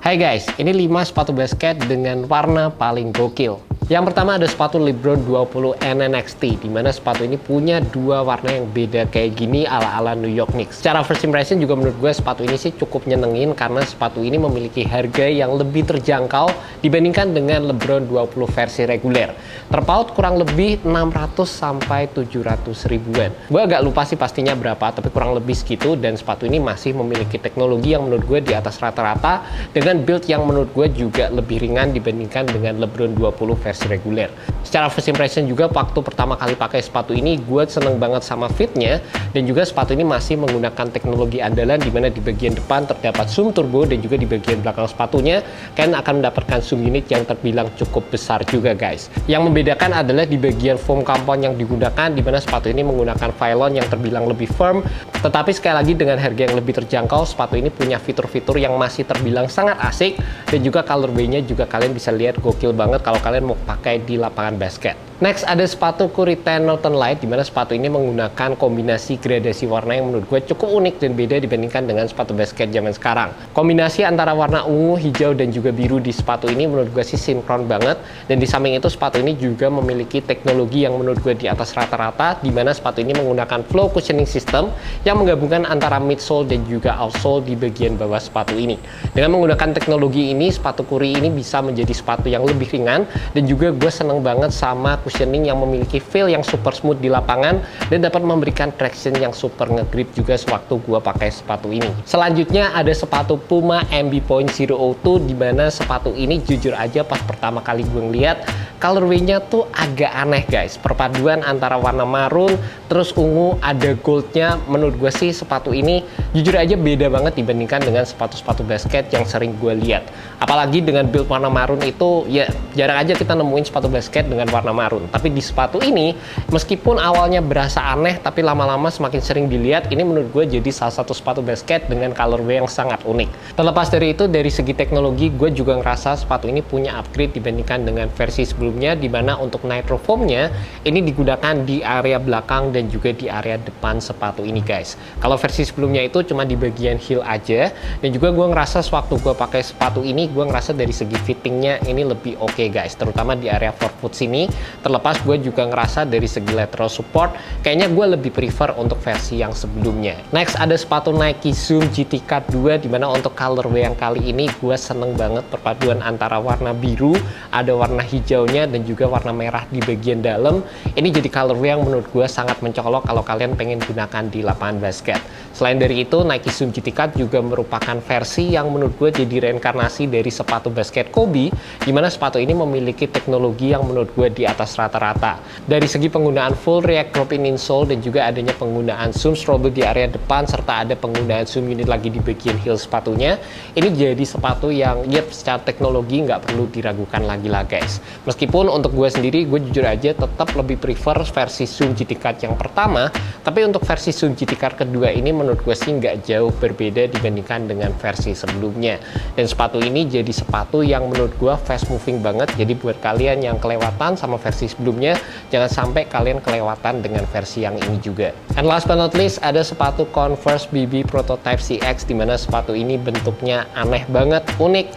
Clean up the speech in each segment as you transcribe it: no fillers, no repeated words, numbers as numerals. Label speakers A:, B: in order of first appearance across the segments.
A: Hai guys, ini 5 sepatu basket dengan warna paling gokil. Yang pertama ada sepatu LeBron 20 NNXT, dimana sepatu ini punya dua warna yang beda kayak gini ala-ala New York Knicks. Secara first impression juga menurut gue sepatu ini sih cukup nyenengin karena sepatu ini memiliki harga yang lebih terjangkau dibandingkan dengan LeBron 20 versi reguler. Terpaut kurang lebih 600 sampai 700 ribuan. Gue agak lupa sih pastinya berapa, tapi kurang lebih segitu, dan sepatu ini masih memiliki teknologi yang menurut gue di atas rata-rata dengan build yang menurut gue juga lebih ringan dibandingkan dengan LeBron 20 versi reguler. Secara first impression juga waktu pertama kali pakai sepatu ini gue seneng banget sama fitnya, dan juga sepatu ini masih menggunakan teknologi andalan di mana di bagian depan terdapat zoom turbo, dan juga di bagian belakang sepatunya kalian akan mendapatkan zoom unit yang terbilang cukup besar juga guys. Yang membedakan adalah di bagian foam compound yang digunakan, di mana sepatu ini menggunakan Phylon yang terbilang lebih firm, tetapi sekali lagi dengan harga yang lebih terjangkau, sepatu ini punya fitur-fitur yang masih terbilang sangat asik, dan juga colorway-nya juga kalian bisa lihat gokil banget kalau kalian mau pakai di lapangan basket. Next ada sepatu Curry 10 Northern Light, dimana sepatu ini menggunakan kombinasi gradasi warna yang menurut gue cukup unik dan beda dibandingkan dengan sepatu basket zaman sekarang. Kombinasi antara warna ungu, hijau, dan juga biru di sepatu ini menurut gue sih sinkron banget, dan di samping itu sepatu ini juga memiliki teknologi yang menurut gue di atas rata-rata, dimana sepatu ini menggunakan flow cushioning system yang menggabungkan antara midsole dan juga outsole di bagian bawah sepatu ini. Dengan menggunakan teknologi ini, sepatu Curry ini bisa menjadi sepatu yang lebih ringan, dan juga gue seneng banget sama cushioning yang memiliki feel yang super smooth di lapangan dan dapat memberikan traction yang super ngegrip juga sewaktu gua pakai sepatu ini. Selanjutnya ada sepatu Puma MB.002, di mana sepatu ini jujur aja pas pertama kali gue ngeliat colorway-nya tuh agak aneh guys. Perpaduan antara warna marun terus ungu ada goldnya, menurut gue sih sepatu ini jujur aja beda banget dibandingkan dengan sepatu-sepatu basket yang sering gue lihat. Apalagi dengan build warna marun itu ya jarang aja kita nemuin sepatu basket dengan warna marun. Tapi di sepatu ini, meskipun awalnya berasa aneh, tapi lama-lama semakin sering dilihat, ini menurut gue jadi salah satu sepatu basket dengan colorway yang sangat unik. Terlepas dari itu, dari segi teknologi, gue juga ngerasa sepatu ini punya upgrade dibandingkan dengan versi sebelumnya, di mana untuk nitro foamnya ini digunakan di area belakang dan juga di area depan sepatu ini guys. Kalau versi sebelumnya itu cuma di bagian heel aja, dan juga gue ngerasa sewaktu gue pakai sepatu ini, gue ngerasa dari segi fittingnya ini lebih oke guys, terutama di area forefoot sini. Terlepas gue juga ngerasa dari segi lateral support kayaknya gue lebih prefer untuk versi yang sebelumnya. Next ada sepatu Nike Zoom GT Cut 2, dimana untuk colorway yang kali ini gue seneng banget perpaduan antara warna biru, ada warna hijaunya, dan juga warna merah di bagian dalam. Ini jadi colorway yang menurut gue sangat mencolok kalau kalian pengen gunakan di lapangan basket. Selain dari itu, Nike Zoom GT Cut juga merupakan versi yang menurut gue jadi reinkarnasi dari sepatu basket Kobe, dimana sepatu ini memiliki teknologi yang menurut gue di atas rata-rata. Dari segi penggunaan full react drop-in insole, dan juga adanya penggunaan zoom strobe di area depan, serta ada penggunaan zoom unit lagi di bagian heel sepatunya, ini jadi sepatu yang secara teknologi nggak perlu diragukan lagi lah guys. Meskipun untuk gue sendiri, gue jujur aja tetap lebih prefer versi Zoom GT Cut yang pertama, tapi untuk versi Zoom GT Cut kedua ini menurut gue sih nggak jauh berbeda dibandingkan dengan versi sebelumnya. Dan sepatu ini jadi sepatu yang menurut gue fast moving banget, jadi buat kalian yang kelewatan sama versi sebelumnya, jangan sampai kalian kelewatan dengan versi yang ini juga. And last but not least ada sepatu Converse BB Prototype CX, dimana sepatu ini bentuknya aneh banget, unik,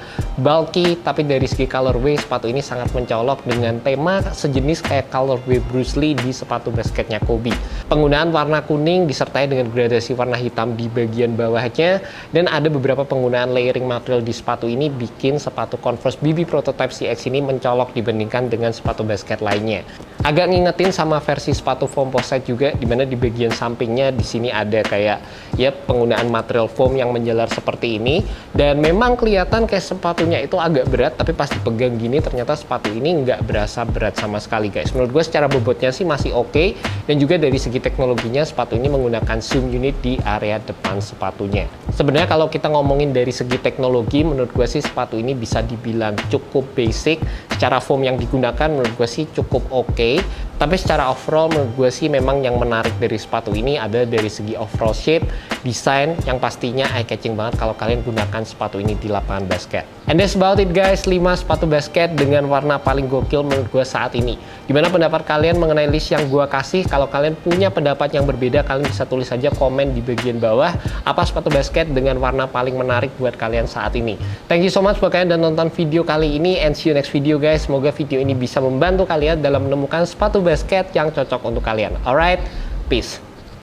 A: bulky, tapi dari segi colorway sepatu ini sangat mencolok dengan tema sejenis kayak colorway Bruce Lee di sepatu basketnya Kobe. Penggunaan warna kuning disertai dengan gradasi warna hitam di bagian bawahnya, dan ada beberapa penggunaan layering material di sepatu ini bikin sepatu Converse BB Prototype CX ini mencolok dibandingkan dengan sepatu basket lainnya. Agak ngingetin sama versi sepatu foam posite juga, dimana di bagian sampingnya di sini ada kayak penggunaan material foam yang menjalar seperti ini, dan memang kelihatan kayak sepatunya itu agak berat, tapi pas dipegang gini ternyata sepatu ini nggak berasa berat sama sekali guys. Menurut gue secara bobotnya sih masih oke, dan juga dari segi teknologinya sepatu ini menggunakan zoom unit di area depan sepatunya. Sebenarnya kalau kita ngomongin dari segi teknologi, menurut gue sih sepatu ini bisa dibilang cukup basic. Secara foam yang digunakan menurut gue sih cukup oke, tapi secara overall menurut gue sih memang yang menarik dari sepatu ini ada dari segi overall shape, desain yang pastinya eye-catching banget kalau kalian gunakan sepatu ini di lapangan basket. And that's about it guys, 5 sepatu basket dengan warna paling gokil menurut gue saat ini. Gimana pendapat kalian mengenai list yang gue kasih? Kalau kalian punya pendapat yang berbeda, kalian bisa tulis saja komen di bagian bawah apa sepatu basket dengan warna paling menarik buat kalian saat ini. Thank you so much buat kalian dan nonton video kali ini, and see you next video guys. Semoga video ini bisa membantu kalian dalam menemukan sepatu basket yang cocok untuk kalian. Alright, peace.